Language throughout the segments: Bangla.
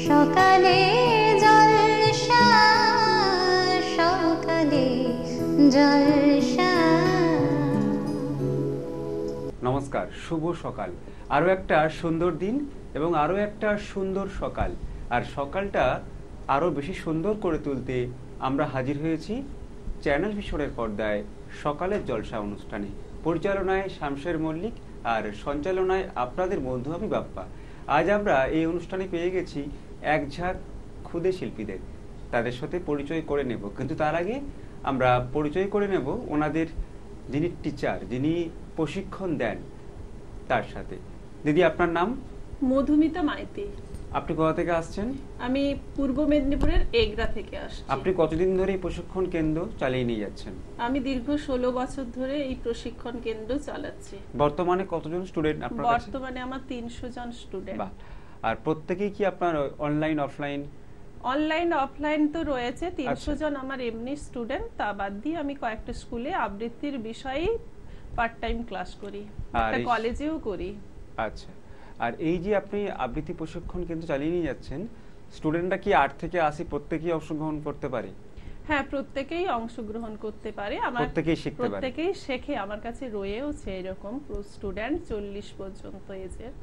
সকালে জলসা, সকালে জলসা। নমস্কার, শুভ সকাল। আরও একটা সুন্দর দিন এবং আরও একটা সুন্দর সকাল। আর সকালটা আরও বেশি সুন্দর করে তুলতে আমরা হাজির হয়েছি চ্যানেল ভিশনের পর্দায় সকালের জলসা অনুষ্ঠানে। পরিচালনায় শামশের মল্লিক আর সঞ্চালনায় আপনাদের বন্ধু আমি বাপ্পা। আজ আমরা এই অনুষ্ঠানে পেয়ে গেছি এক ঝাঁক ক্ষুদে শিল্পীদের। তাদের সাথে পরিচয় করে নেব, কিন্তু তার আগে আমরা পরিচয় করে নেব ওনাদের যিনি টিচার, যিনি প্রশিক্ষণ দেন তার সাথে। দিদি, আপনার নাম? মধুমিতা মাইতি। আপনি কোথা থেকে আসছেন? আমি পূর্ব মেদিনীপুরের এগরা থেকে আসছি। আপনি কতদিন ধরে এই প্রশিক্ষণ কেন্দ্র চালিয়ে নিয়ে যাচ্ছেন? আমি দীর্ঘ 16 বছর ধরে এই প্রশিক্ষণ কেন্দ্র চালাচ্ছি। বর্তমানে কতজন স্টুডেন্ট আপনার কাছে? বর্তমানে আমার 300 জন স্টুডেন্ট। বাহ। আর প্রত্যেকেই কি আপনার অনলাইন অফলাইন? অনলাইন অফলাইন তো রয়েছে। 300 জন আমার এমনি স্টুডেন্ট। তা বাদ দিয়ে আমি কয়েকটা স্কুলে আবৃত্তির বিষয়ে পার্ট টাইম ক্লাস করি, একটা কলেজেও করি। আচ্ছা। আর এই যে আপনি আবৃত্তি প্রশিক্ষণ কেন্দ্র চালিয়ে নিয়ে যাচ্ছেন, স্টুডেন্টরা কি 8 থেকে 80 প্রত্যেকেই অংশগ্রহণ করতে পারে? হ্যাঁ, প্রত্যেকেই অংশগ্রহণ করতে পারে। আমার প্রত্যেকেই শিখতে পারে, প্রত্যেকেই শেখে। আমার কাছে রয়েছে এরকম স্টুডেন্ট 40 পর্যন্ত এজের।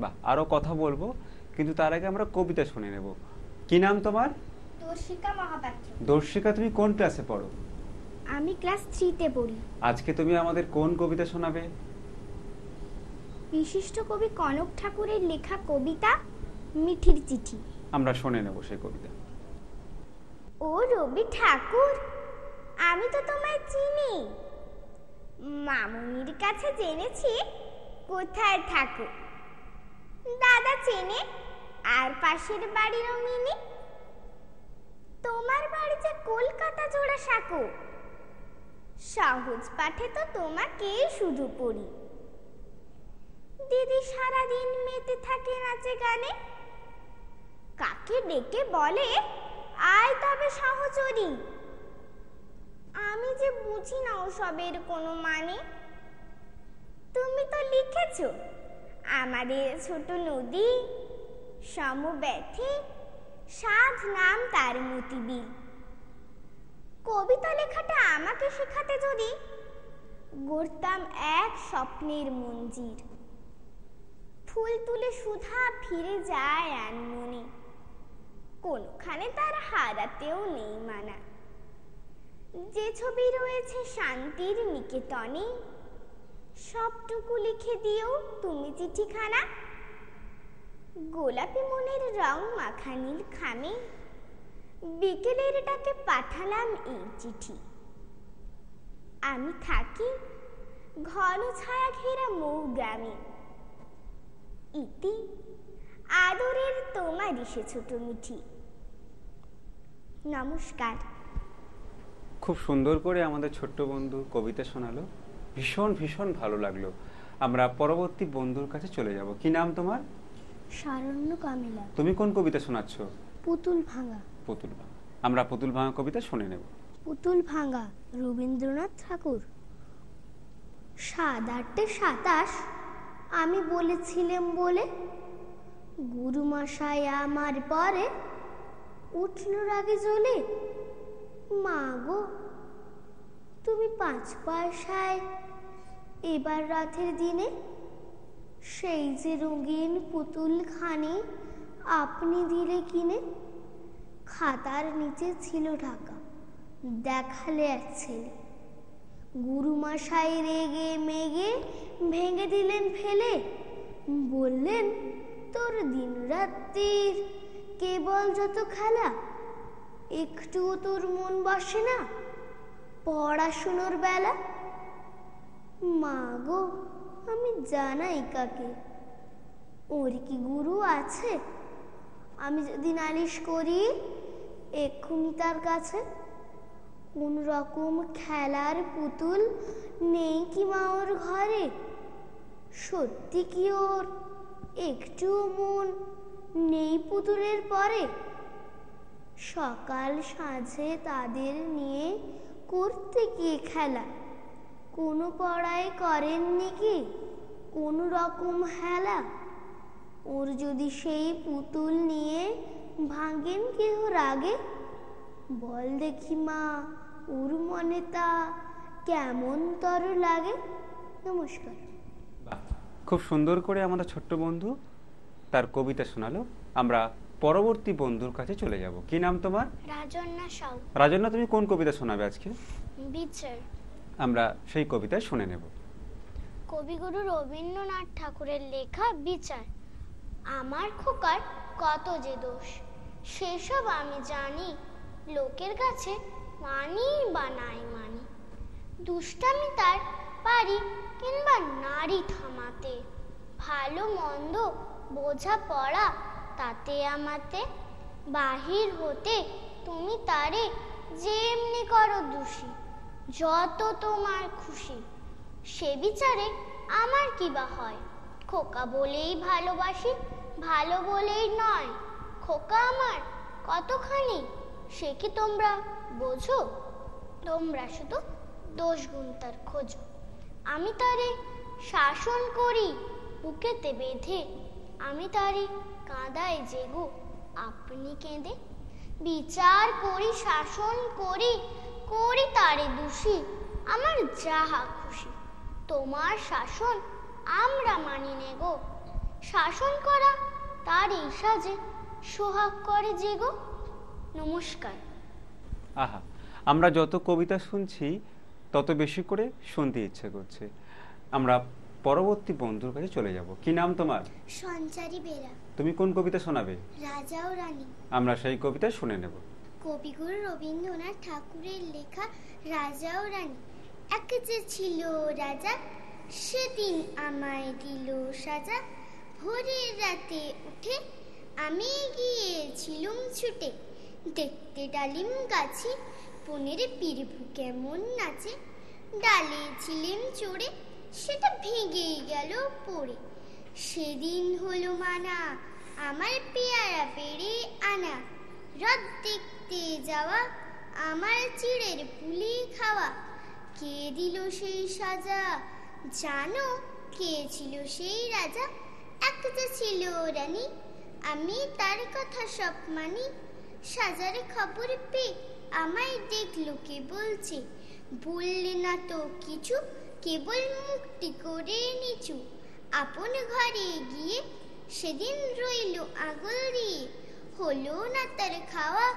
বাহ। আরো কথা বলবো, কিন্তু তার আগে আমরা কবিতা শুনে নেব। কি নাম তোমার? দর্শিকা মহাপাত্র। দর্শিকা, তুমি কোন ক্লাসে পড়ো? আমি ক্লাস 3 তে পড়ি। আজকে তুমি আমাদের কোন কবিতা শোনাবে? বিশিষ্ট কবি কনক ঠাকুরের লেখা কবিতা মিঠির চিঠি। আমরা শুনে নেব সেই কবিতা। ও রবি ঠাকুর, আমি তো তোমায় চিনি। মামুনির কাছে জেনেছি কোথায় থাকো। দাদা চেনে আর পাশের বাড়িরও মিনি। তোমার বাড়ি যে কলকাতা জোড়া সাঁকো। সহজ পাঠে তো তোমাকেই শুধু পড়ি। দিদি সারাদিন মেতে থাকে নাচে গানে। কাকে ডেকে বলে আয় তবে সহচরী। আমি যে বুঝি না ওসবের কোনো মানে। তুমি তো লিখেছো আমাদের ছোট নদী সমব্যথে সাধ নাম তার মতিবিল। কবিতা লেখাটা আমাকে শেখাতে যদি গড়তাম এক স্বপ্নের মঞ্জির। ফুল তুলে সুধা ফিরে যায় আনমনে, কোনখানে তার হারাতেও নেই মানা। যে ছবি রয়েছে শান্তির নিকেতনে, সবটুকু লিখে দিও তুমি চিঠিখানা। গোলাপি মনের রং মাখা নীল খামে বিকেলের ডাকে পাঠালাম এই চিঠি। আমি থাকি ঘন ছায়া ঘেরা মৌ গ্রামে। ইতি আদরের তোমারই সে ছোট মিঠি। নমস্কার। খুব সুন্দর করে আমাদের ছোট্ট বন্ধু কবিতা শোনালো। ভীষণ ভীষণ ভালো লাগলো। আমরা পরবর্তী বন্ধুর কাছে চলে যাব। কি নাম তোমার? শারণ্য কামিলা। তুমি কোন কবিতা শোনাচ্ছ? পুতুল ভাঙা। পুতুল ভাঙা। আমরা পুতুল ভাঙা কবিতা শুনে নেব। পুতুল ভাঙা রবীন্দ্রনাথ ঠাকুর। 7-8-27 আমি বলেছিলাম বলে, গুরুমশাই আমার পরে উঠল রাগে জ্বলে। মা গো, তুমি 5 পয়সায় এবার রাতের দিনে সেই যে রঙিন পুতুল খানি আপনি দিলে কিনে। খাতার নিচে ছিল ঢাকা, দেখালে এক ছেলে। গুরুমশাই রেগে মেগে ভেঙে দিলেন ফেলে। বললেন তোর দিন রাত্রির কেবল যত খেলা, একটুও তোর মন বসে না পড়াশুনোর বেলা। মা গো, আমি জানাই কাকে, ওর কি গুরু আছে? আমি যদি নালিশ করি এক্ষুনি তার কাছে। কোন রকম খেলার পুতুল নেই কি মা ওর ঘরে? সত্যি কি ওর একটুও মন নেই পুতুলের পরে? সকাল সাঁঝে তাদের নিয়ে করতে গিয়ে খেলা, কোনো পড়ায় করেননি কি কোনো রকম হেলা? ওর যদি সেই পুতুল নিয়ে ভাঙেন কেহ রাগে, বল দেখি মা ওর মনে তা কেমন তর লাগে। নমস্কার। খুব সুন্দর করে আমাদের ছোট্ট বন্ধু তার কবিতা শোনালো। আমরা পরবর্তী বন্ধুর কাছে চলে যাব। কি নাম তোমার? রাজন্যা সাউ। রাজন্যা, তুমি কোন কবিতা শোনাবে আজকে? বিচার। আমরা সেই কবিতা শুনে নেব। কবিগুরু রবীন্দ্রনাথ ঠাকুরের লেখা বিচার। আমার খোকার কত যে দোষ, সেসব আমি জানি, লোকের কাছে মানি বা নাই মানি। দুষ্টামি তার পারি কিংবা নারী থামাতে, ভালো মন্দ বোঝা পড়া তাতে আমাতে। বাহির হতে তুমি তারে যেমনি করো দোষী, যত তোমার খুশি, সে বিচারে আমার কি বা হয়। খোকা বলেই ভালোবাসি, ভালো বলেই নয়। খোকা আমার কতখানি সে কি তোমরা বোঝো? তোমরা শুধু দোষ গুণ তার খোঁজো। আমি তারে শাসন করি বুকেতে বেঁধে, আমি তারে কাঁদাই যেগো আপনি কেঁদে। বিচার করি শাসন করি, করি তারে দোষী, আমার যাহা খুশি। তোমার শাসন আমরা মানি নে গো, শাসন করা তার এই সাজে সোহাগ করে যে গো। নমস্কার। আহা, আমরা যত কবিতা শুনছি তত বেশি করে শুনতে ইচ্ছে করছে। আমরা পরবর্তী বন্ধুর কাছে চলে যাব। কি নাম তোমার? সঞ্চারী বেরা। তুমি কোন কবিতা শোনাবে? রাজা ও রানী। আমরা সেই কবিতা শুনে নেব। কবিগুরু রবীন্দ্রনাথ ঠাকুরের লেখা রাজা ও রানী। এক যে ছিল রাজা, সেদিন আমায় দিল সাজা। ভোরের রাতে উঠে আমি গিয়েছিলুম ছুটে, দেখতে ডালিম গাছে বনের পিরভু কেমন নাচে। ডালে ছিলেম চড়ে, সেটা ভেঙে গেল পড়ে। সেদিন হলো মানা আমার পেয়ারা পেড়ে আনা। রথ দেখতে যাওয়া আমার চিড়ের পুলি খাওয়া। কে দিল সেই সাজা জানো? কে ছিল সেই রাজা? একটা ছিল রানী, আমি তার কথা সব মানি। সাজার খবর পেয়ে আমায় দেখলো কে বলছে, বললে না তো কিছু, কেবল মুক্তি করে নিচু। আপন ঘরে গিয়ে সেদিন রইল আঙুল দিয়ে, হলো না তার খাওয়া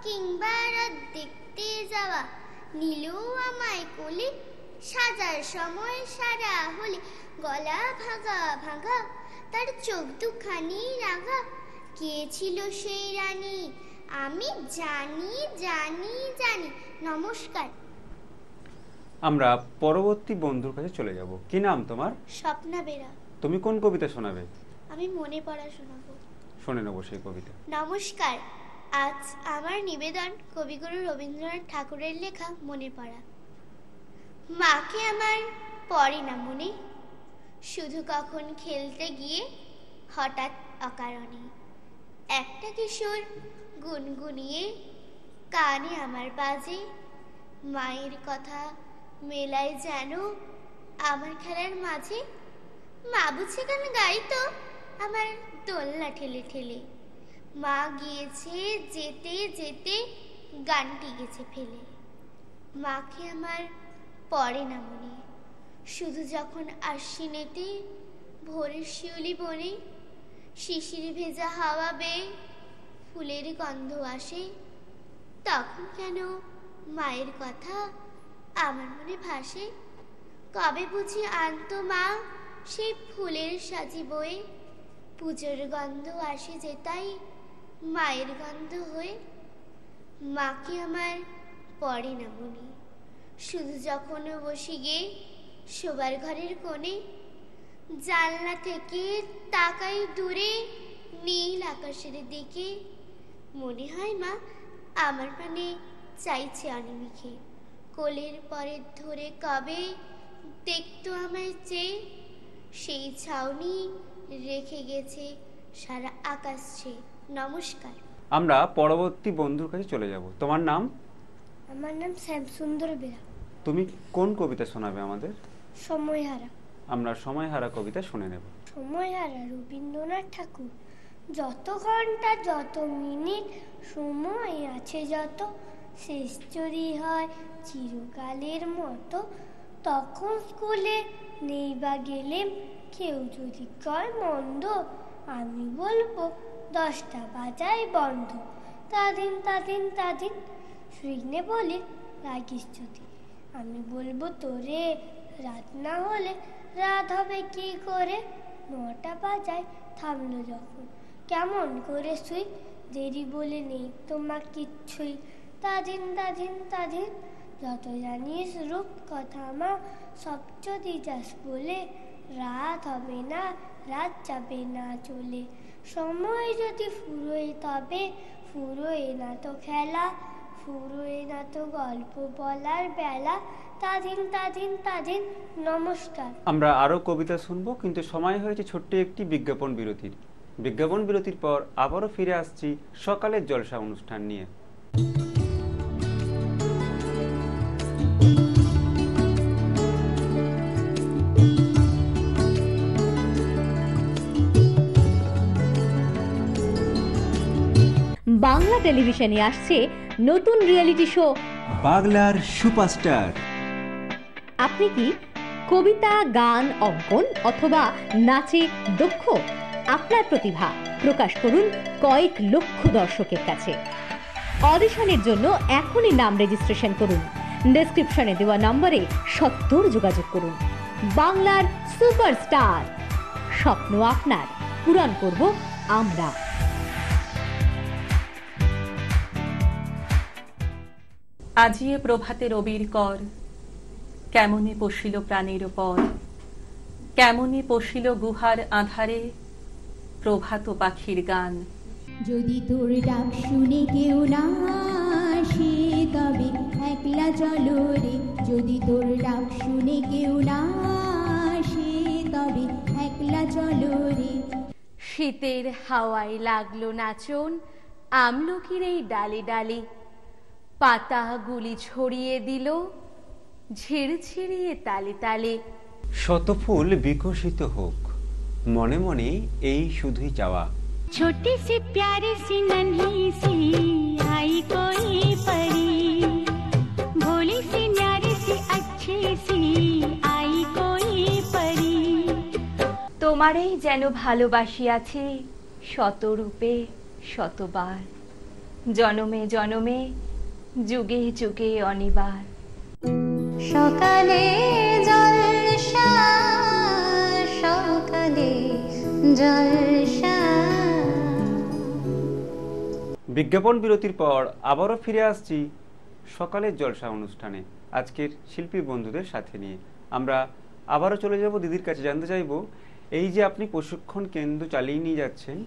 কিংবা রাত দেখতে যাওয়া। নিল আমায় কোলে সাজার সময় সারা হলে, গলা ভাঙা ভাঙা তার চোখ দুখানি রাঙা। কে ছিল সেই রানী আমি জানি জানি জানি। নমস্কার। আমরা পরবর্তী বন্ধুর কাছে চলে যাব। কি নাম তোমার? স্বপ্না বেরা। তুমি কোন কবিতা শোনাবে? আমি মনে পড়া শোনাবো। শুনে নেব সেই কবিতা। নমস্কার। আজ আমার নিবেদন কবিগুরু রবীন্দ্রনাথ ঠাকুরের লেখা মনে পড়া। মাকে আমার পড়ে না মনে, শুধু কখন খেলতে গিয়ে হঠাৎ অকারণে একটা কিশোর গুনগুনিয়ে কানে আমার বাজে। মায়ের কথা মেলায় যেন আমার খেলার মাঝে। মা বুঝে গান গাইতো আমার দোলনা ঠেলে ঠেলে। মা গিয়েছে যেতে যেতে গানটি গেছে ফেলে। মাকে আমার পড়ে না মনে, শুধু যখন আশ্বিনেতে ভোরের শিউলি বনে শিশির ভেজা হাওয়া বেয়ে ফুলের গন্ধ আসে, তখন কেন মায়ের কথা আমার মনে ভাসে। কবে বুঝি আনতো মা সেই ফুলের সাজি বয়ে, পুজোর গন্ধ আসে যে তাই মায়ের গন্ধ হয়ে। মাকে আমার পড়ে না মনে, শুধু যখন বসে গিয়ে শোবার ঘরের কোণে, জানলা থেকে তাকাই দূরে নীল আকাশের দিকে। মনে হয় মা আমার প্রাণে চাইছে অনিমিখে, কোলের পরে ধরে কবে দেখতো আমায় চেয়ে। সেই ছাউনি রেখে গেছে সারা আকাশ চেয়ে। নমস্কার। আমরা পরবর্তী বন্ধুর কাছে চলে যাব। তোমার নাম? আমার নাম শ্যামসুন্দর বেরা। তুমি কোন কবিতা শোনাবে আমাদের? সময়হারা। আমরা সময়হারা কবিতা শুনে নেব। সময়হারা রবীন্দ্রনাথ ঠাকুর। যত ঘন্টা যত মিনিট সময় আছে যত, শেষ যদি হয় চিরকালের মতো, তখন স্কুলে নেই বা গেলেম, কেউ যদি কয় মন্দ, আমি বলবো 10টা বাজায় বন্ধ। তাদিন তাদিন তাদিন শ্রীঘ্নে বলে রাগিস যদি, আমি বলবো তোরে রাত না হলে রাত হবে কি করে। 9টা বাজায় থামলো যখন, কেমন করে শুই, দেরি বলে নেই তোমার কিচ্ছুই। তাদিন তাদিন তাদিন যত জানিস রূপ কথা মা, সব যদি যাস বলে, রাত হবে না রাত যাবে না চলে। সময় যদি ফুরোয় তবে ফুরোয় না তো খেলা, ফুরোয় না তো গল্প বলার বেলা। তাদিন তাদিন তাদিন নমস্কার। আমরা আরো কবিতা শুনবো, কিন্তু সময় হয়েছে ছোট্ট একটি বিজ্ঞাপন বিরতির। বিজ্ঞাপন বিরতির পর আবারও ফিরে আসছি সকালের জলসা অনুষ্ঠান নিয়ে। বাংলা টেলিভিশনে আসছে নতুন রিয়েলিটি শো বাংলার সুপারস্টার। আপনি কি কবিতা, গান, অঙ্কন অথবা নাচে দক্ষ? আপনার প্রতিভা প্রকাশ করুন কয়েক লক্ষ দর্শকের কাছে। অডিশনের জন্য এখনই নাম রেজিস্ট্রেশন করুন। ডেসক্রিপশনে দেওয়া নম্বরে সত্বর যোগাযোগ করুন। বাংলার সুপারস্টার, স্বপ্ন আপনার, পূরণ করব আমরা। আজিয়ে প্রভাতে রবির কর, কেমনে পশিল প্রাণের পর, কেমনে পশিল গুহার আধারে প্রভাত পাখির গান। যদি তোর ডাক শুনে কেউ না আসে তবে একলা চলো রে, যদি তোর ডাক শুনে কেউ না আসে তবে একলা চলো রে। শীতের হাওয়ায় লাগলো নাচন আমলকির এই ডালে ডালে, পাতাগুলি ছড়িয়ে দিল ঝিরঝিরিয়ে তালে তালে। শত ফুল বিকশিত হোক, মনে মনে এই শুধুই চাওয়া। छोटी सी प्यारी सी नन्ही सी आई कोई परी, भोली सी न्यारी सी अच्छी सी आई कोई परी। তোমারেই যেন ভালোবাসিয়াছি শতরূপে শতবার, জনমে জনমে যুগে যুগে অনিবার। সকালে জলসা, সকালে জলসা। বিজ্ঞাপন বিরতির পর আবারও ফিরে আসছি সকালের জলসা অনুষ্ঠানে আজকের শিল্পী বন্ধুদের সাথে নিয়ে। আমরা আবারও চলে যাব দিদির কাছে, জানতে চাইব এই যে আপনি প্রশিক্ষণ কেন্দ্র চালিয়ে নিয়ে যাচ্ছেন,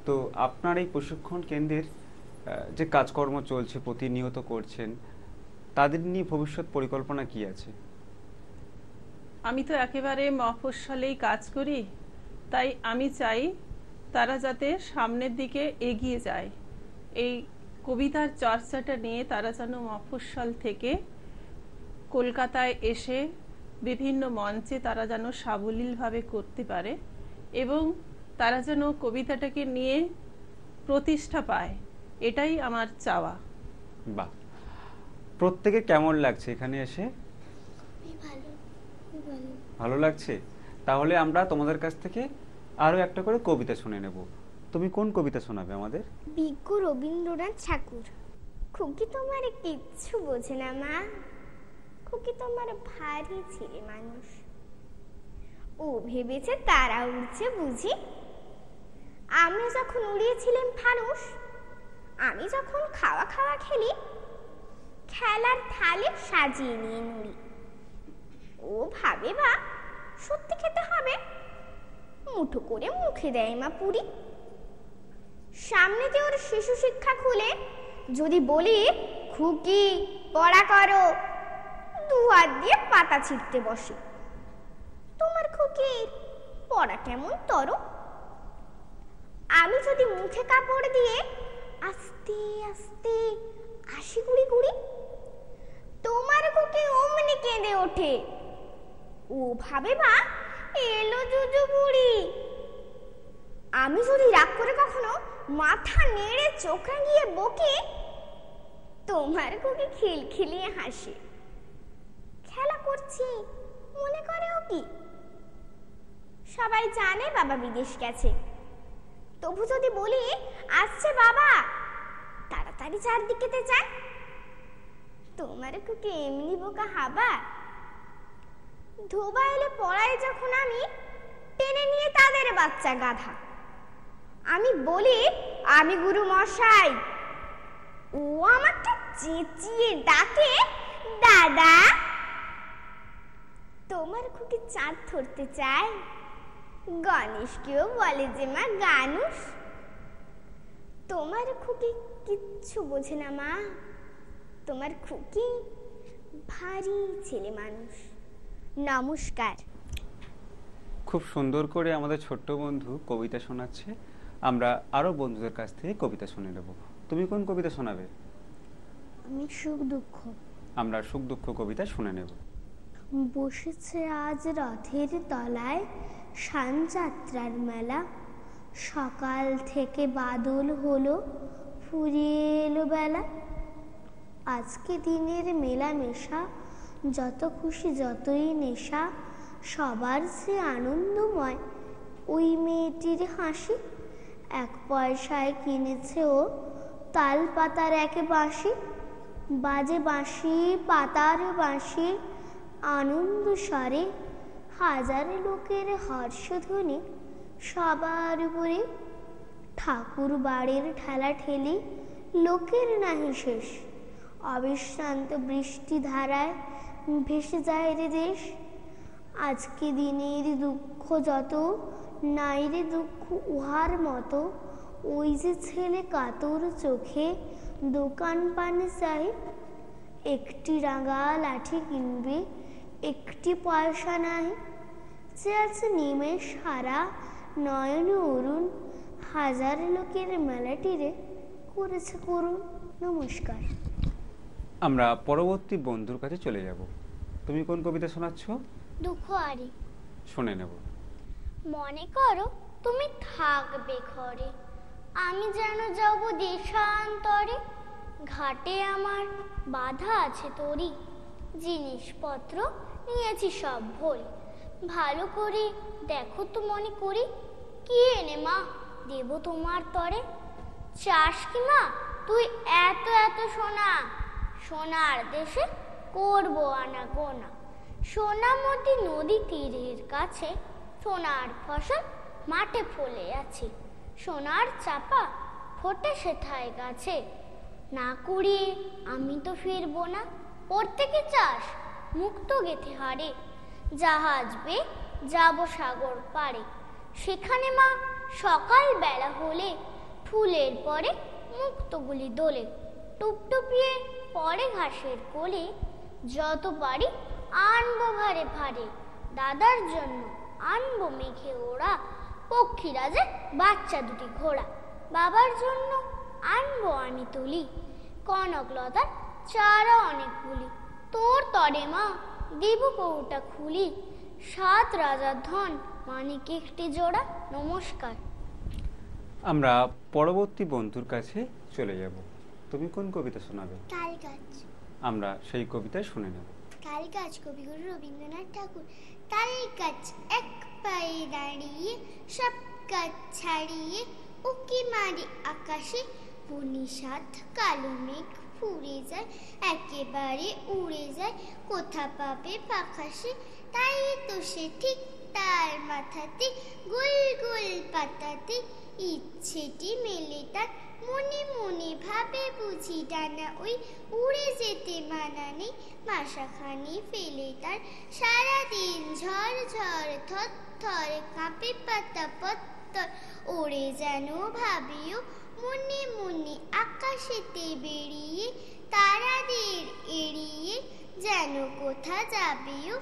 তো আপনার এই প্রশিক্ষণ কেন্দ্রের যে কাজকর্ম চলছে প্রতিনিয়ত করছেন, তাদের নিয়ে ভবিষ্যৎ পরিকল্পনা কি আছে? আমি তো একেবারে মফস্বলেই কাজ করি, তাই আমি চাই তারা যাতে সামনের দিকে এগিয়ে যায়। এই কবিতার চর্চাটা নিয়ে তারা যেন মফস্বল থেকে কলকাতায় এসে বিভিন্ন মঞ্চে তারা যেন সাবলীলভাবে করতে পারে এবং তারা যেন কবিতাটাকে নিয়ে প্রতিষ্ঠা পায়, এটাই আমার চাওয়া। বাহ, প্রত্যেকে কেমন লাগছে এখানে এসে? ভালো লাগছে। তাহলে আমরা তোমাদের কাছ থেকে আরো একটা করে কবিতা শুনে নেব। তুমি কোন কবিতা শোনাবে আমাদের? বিজ্ঞ রবীন্দ্রনাথ ঠাকুর। খুকি তোমার কিচ্ছু বোঝে না মা, খুকি তোমার ভারী ছেলে মানুষ। ও ভেবেছে তারা উড়ছে বুঝি, আমি যখন উড়িয়েছিলাম ফানুস, আমি যখন খাওয়া খাওয়া খেলি, খেলার থালে সাজিয়ে নিয়ে নুড়ি। ও ভাবে বা সত্যি খেতে হবে, মুঠো করে মুখে দেয় মা পুরি। সামনে যে ওর শিশু শিক্ষা খুলে যদি বলি খুকি পড়া করো, দু হাত দিয়ে পাতা ছিঁড়তে বসে। তোমার খুকির পড়া কেমন তর। আমি যদি মুখে কাপড় দিয়ে আস্তে আস্তে আসি গুড়ি গুড়ি, তোমার খুকি অমনি কেঁদে ওঠে। ও ভাবে বা এলো জুজু বুড়ি, আমি যদি রাগ করে কখনো মাথা নেড়ে চোখ রাঙিয়ে বকি, তোমার খুকি খিলখিলিয়ে হাসে। খেলা করছি মনে করে ও কি? সবাই জানে বাবা বিদেশ গেছে, তবু যদি বলি আসছে বাবা, তাড়াতাড়ি চারদিকেতে যায়। তোমার খুকি এমনি বোকা হাবা। ধোবা এলে পড়ায় যখন আমি টেনে নিয়ে তাদের বাচ্চা গাধা। আমি বলি আমি গুরু মশাই, ও আমাকে চেঁচিয়ে ডাকে দাদা। তোমার খুকি চাঁদ ধরতে চায়, গণেশকেও বলে যে মা গানুষ। তোমার খুকি কিচ্ছু বোঝে না মা, তোমার খুকি ভারী ছেলে মানুষ। নমস্কার। খুব সুন্দর করে আমাদের ছোট্ট বন্ধু কবিতা শোনাচ্ছে। আমরা আরো বন্ধুদের কাছ থেকে কবিতা শুনে নেব। তুমি কোন কবিতা শোনাবে? আমি সুখ দুঃখ। আমরা সুখ দুঃখ কবিতা শুনে নেব। বসেছে আজ রথের তলায় সানযাত্রার মেলা, সকাল থেকে বাদল হলো ফুরিয়ে এলো বেলা। আজকে দিনের মেলামেশা, যত খুশি যতই নেশা, সবার সে আনন্দময় ওই মেয়েটির হাসি। 1 পয়সায় কিনেছে ও তাল পাতার এক বাঁশি, বাজে বাঁশি পাতার বাঁশি আনন্দ স্বরে, হাজার লোকের হর্ষধ্বনি সবার উপরে। ঠাকুর বাড়ির ঠেলা ঠেলি লোকের নাহি শেষ, অবিশ্রান্ত বৃষ্টি ধারায় ভেসে যায় রে দেশ। আজকে দিনের দুঃখ যত, নাই রে দুঃখ উহার মতো। ওই যে ছেলে কাতর চোখে দোকান পানে চাই, একটি রাঙা লাঠি কিনবে, একটি পয়সা নাই। যে আছে নিমেষ হারা নয়ন অরুণ, হাজার লোকের মেলাটিরে করেছে করুন। নমস্কার। আমরা পরবর্তী বন্ধুর কাছে চলে যাব। তুমি কোন কবিতা শোনাচ্ছ? দুঃখ আরি। শুনে নেব। মনে করো তুমি থাকবে ঘরে, আমি যেন যাব দেশান্তরে। ঘাটে আমার বাধা আছে তরি, জিনিসপত্র নিয়েছি সব ভরে। ভালো করে দেখো তো মনে করি, কি এনে মা দেব তোমার তরে। চাস কি মা তুই এত এত সোনা, সোনার দেশে করবো আনা গোনা। সোনামতি নদী তীরের কাছে, সোনার ফসল মাঠে ফলে আছে। সোনার চাপা ফোটে সেথায় গাছে, না কুড়িয়ে আমি তো ফিরবো না। পড়তে কি চাস মুক্ত গেথে হারে, জাহাজ বে যাব সাগর পারে। সেখানে মা সকাল বেলা হলে ফুলের পরে মুক্তগুলি দোলে। টুপটুপিয়ে পরে ঘাসের কোলে, যত পারি আনবো ভারে ভারে। দাদার জন্য আনবো মেঘে ওড়া, পক্ষীরাজে বাচ্চা দুটি ঘোড়া। বাবার জন্য আনবো আমি তুলি, কনকলতার চারা অনেকগুলি। তোর তরে মা দেব কৌটা খুলি, 7 রাজার ধন মানিক একটি জোড়া। নমস্কার। আমরা পরবর্তী বন্ধুর কাছে চলে যাব। তুমি কোন কবিতা শোনাবে? তাল গাছ। আমরা সেই কবিতায় শুনে নেব। তাল গাছ কবিগুরু রবীন্দ্রনাথ ঠাকুর। তাল গাছ এক পায়ে দাঁড়িয়ে, সব গাছ ছাড়িয়ে উকি মারে আকাশে। বনিসাত কালো মেঘ ফুরে যায়, একেবারে উড়ে যায়, কোথা পাবে পাখাসে। তাই তো সে ঠিক তার মাথাতে, গোল গোল পাতাতে ইচ্ছেটি মেলে তার। মনে মনে ভাবে বুঝি ডানা ওই উড়ে যেতে মানা নেই। মাসাখানি ফেলে তার সারাদিন ঝড় ঝড় থর থর কাঁপে পাতা পত্তর। ওড়ে যেন ভাবিও মনে মনে আকাশেতে বেরিয়ে, তারাদের এড়িয়ে যেন কোথা যাবেও।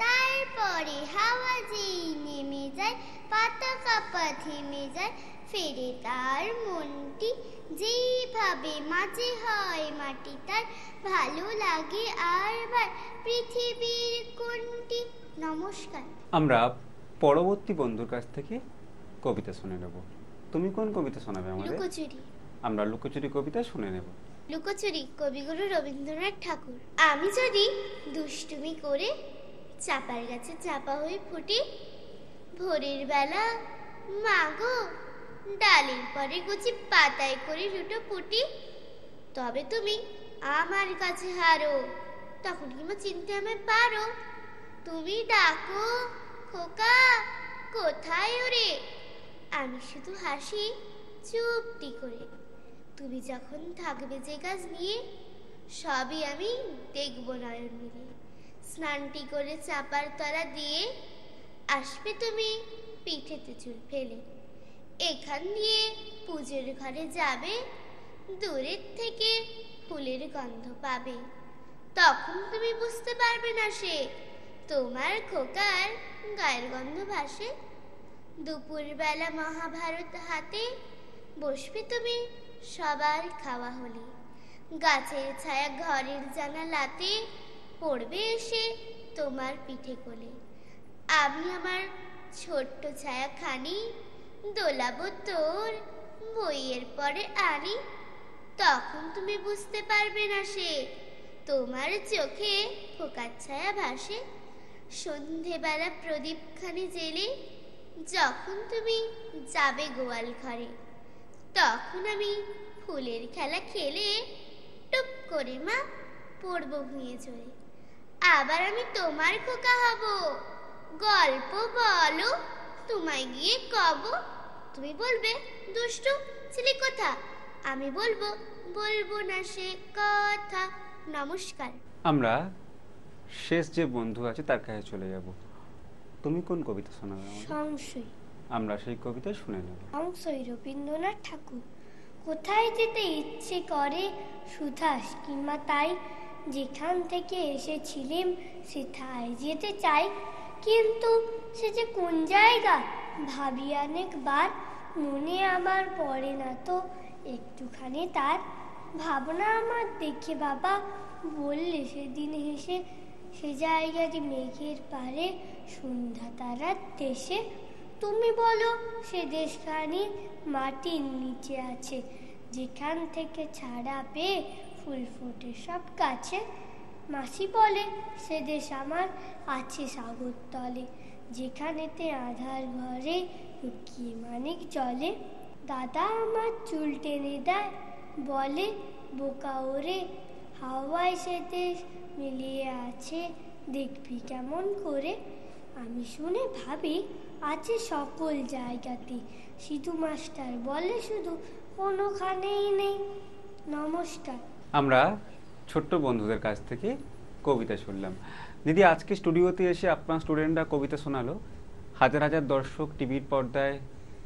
তারপরে হাওয়া যেই নেমে যায়, পাতা কাপা থেমে যায়, ফেরে তার মনটি যেইভাবে মাঝে হয় মাটি তার। ভালো লাগে আর পৃথিবীর কোনটি। নমস্কার। আমরা পরবর্তী বন্ধুর কাছ থেকে কবিতা শুনে নেব। তুমি কোন কবিতা শোনাবে আমাদের? লুকোচুরি। আমরা লুকোচুরি কবিতা শুনে নেব। লুকোচুরি, কবিগুরু রবীন্দ্রনাথ ঠাকুর। আমি যদি দুষ্টুমি করে চাপার গাছে চাপা হয়ে ফুটি, ভোরের বেলা মাগো ডালের পরে গুছি পাতায় করে লুটো পুটি, তবে তুমি আমার কাছে হারো, তখন কিংবা চিনতে আমায় পারো। তুমি ডাকো খোকা কোথায় ওরে, আমি শুধু হাসি চুপটি করে। তুমি যখন থাকবে যে কাজ নিয়ে, সবই আমি দেখব নয়ন মিলে। স্নানটি করে চাপার তলা দিয়ে আসবে তুমি পিঠেতে চুল ফেলে, এখান দিয়ে পুজোর ঘরে যাবে, দূরের থেকে ফুলের গন্ধ পাবে। তখন তুমি বুঝতে পারবে না সে তোমার খোকার গায়ের গন্ধ ভাসে। দুপুরবেলা মহাভারত হাতে বসবে তুমি সবার খাওয়া হলে, গাছের ছায়া ঘরের জানালাতে পড়বে এসে তোমার পিঠে কোলে। আমি আমার ছোট্ট ছায়া খানি দোলাবো তোর বইয়ের পরে আনি, তখন তুমি বুঝতে পারবে না সে তোমার চোখে খোকার ছায়া ভাসে। সন্ধেবেলা প্রদীপখানি জেলে যখন তুমি যাবে গোয়াল ঘরে, তখন আমি ফুলের খেলা খেলে টুপ করে মা পড়বো ভুঁয়ে চড়ে। আবার আমি তোমার খোকা হব, গল্প বলো তোমায় গিয়ে কব। তুমি বলবে দুষ্টু ছেলে কথা, আমি বলবো বলবো না সে কথা। নমস্কার। আমরা শেষ যে বন্ধু আছে তার কাছে চলে যাব। তুমি কোন কবিতা শোনাবে আমাদের? সংশয়। আমরা সেই কবিতা শুনে নেব। সংশয়, রবীন্দ্রনাথ ঠাকুর। কোথায় যেতে ইচ্ছে করে সুধাস কিংবা তাই, যেখান থেকে এসেছিলাম সেথায় যেতে চাই, কিন্তু সে যে কোন জায়গা ভাবি অনেকবার, মনে আমার পড়ে না তো একটুখানি তার। ভাবনা আমার দেখে বাবা বললে সেদিন হেসে, সে জায়গাটি মেঘের পারে সন্ধ্যা তারার দেশে। তুমি বলো সে দেশখানি মাটির নিচে আছে, যেখান থেকে ছাড়া পেয়ে ফুল ফোটে সব গাছে। মাসি বলে সে দেশ আমার আছে সাগর তলে, যেখানেতে আধার ঘরে লুকিয়ে মানিক জলে। দাদা আমার চুল টেনে দেয় বলে বোকা ওরে, হাওয়ায় সে দেশ মিলিয়ে আছে দেখবি কেমন করে। আমি শুনে ভাবি আছে সকল জায়গাতে, সিধু মাস্টার বলে শুধু কোনোখানেই নেই। নমস্কার। আমরা ছোট্ট বন্ধুদের কাছ থেকে কবিতা শুনলাম। দিদি, আজকে স্টুডিওতে এসে আপনার স্টুডেন্টরা কবিতা শোনালো, হাজার হাজার দর্শক টিভির পর্দায়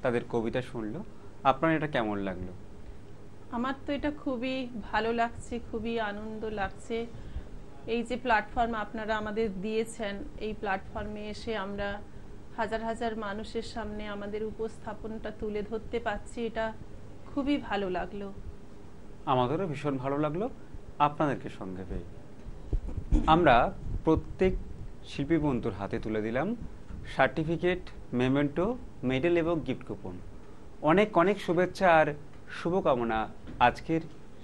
তাদের কবিতা শুনলো, আপনার এটা কেমন লাগলো? আমার তো এটা খুবই ভালো লাগছে, খুবই আনন্দ লাগছে। এই যে প্ল্যাটফর্ম আপনারা আমাদের দিয়েছেন, এই প্ল্যাটফর্মে এসে আমরা হাজার হাজার মানুষের সামনে আমাদের উপস্থাপনটা তুলে ধরতে পারছি, এটা খুবই ভালো লাগলো। আমাদেরও ভীষণ ভালো লাগলো আপনাদেরকে সঙ্গে পেয়ে। আমরা প্রত্যেক শিল্পী বন্ধুর হাতে তুলে দিলাম সার্টিফিকেট, মেমেন্টো, মেডেল এবং গিফট কুপন। অনেক অনেক শুভেচ্ছা আর শুভকামনা আজকের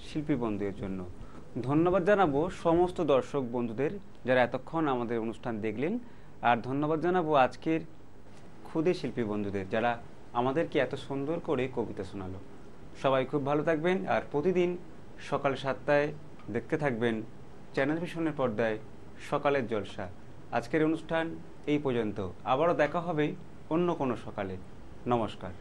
শিল্পী বন্ধুদের জন্য। ধন্যবাদ জানাবো সমস্ত দর্শক বন্ধুদের যারা এতক্ষণ আমাদের অনুষ্ঠান দেখলেন, আর ধন্যবাদ জানাবো আজকের ক্ষুদে শিল্পী বন্ধুদের যারা আমাদেরকে এত সুন্দর করে কবিতা শোনালো। সবাই খুব ভালো থাকবেন, আর প্রতিদিন সকাল 7টায় দেখতে থাকবেন চ্যানেল ভিশনের পর্দায় সকালের জলসা। আজকের অনুষ্ঠান এই পর্যন্ত, আবারও দেখা হবে অন্য কোনো সকালে। নমস্কার।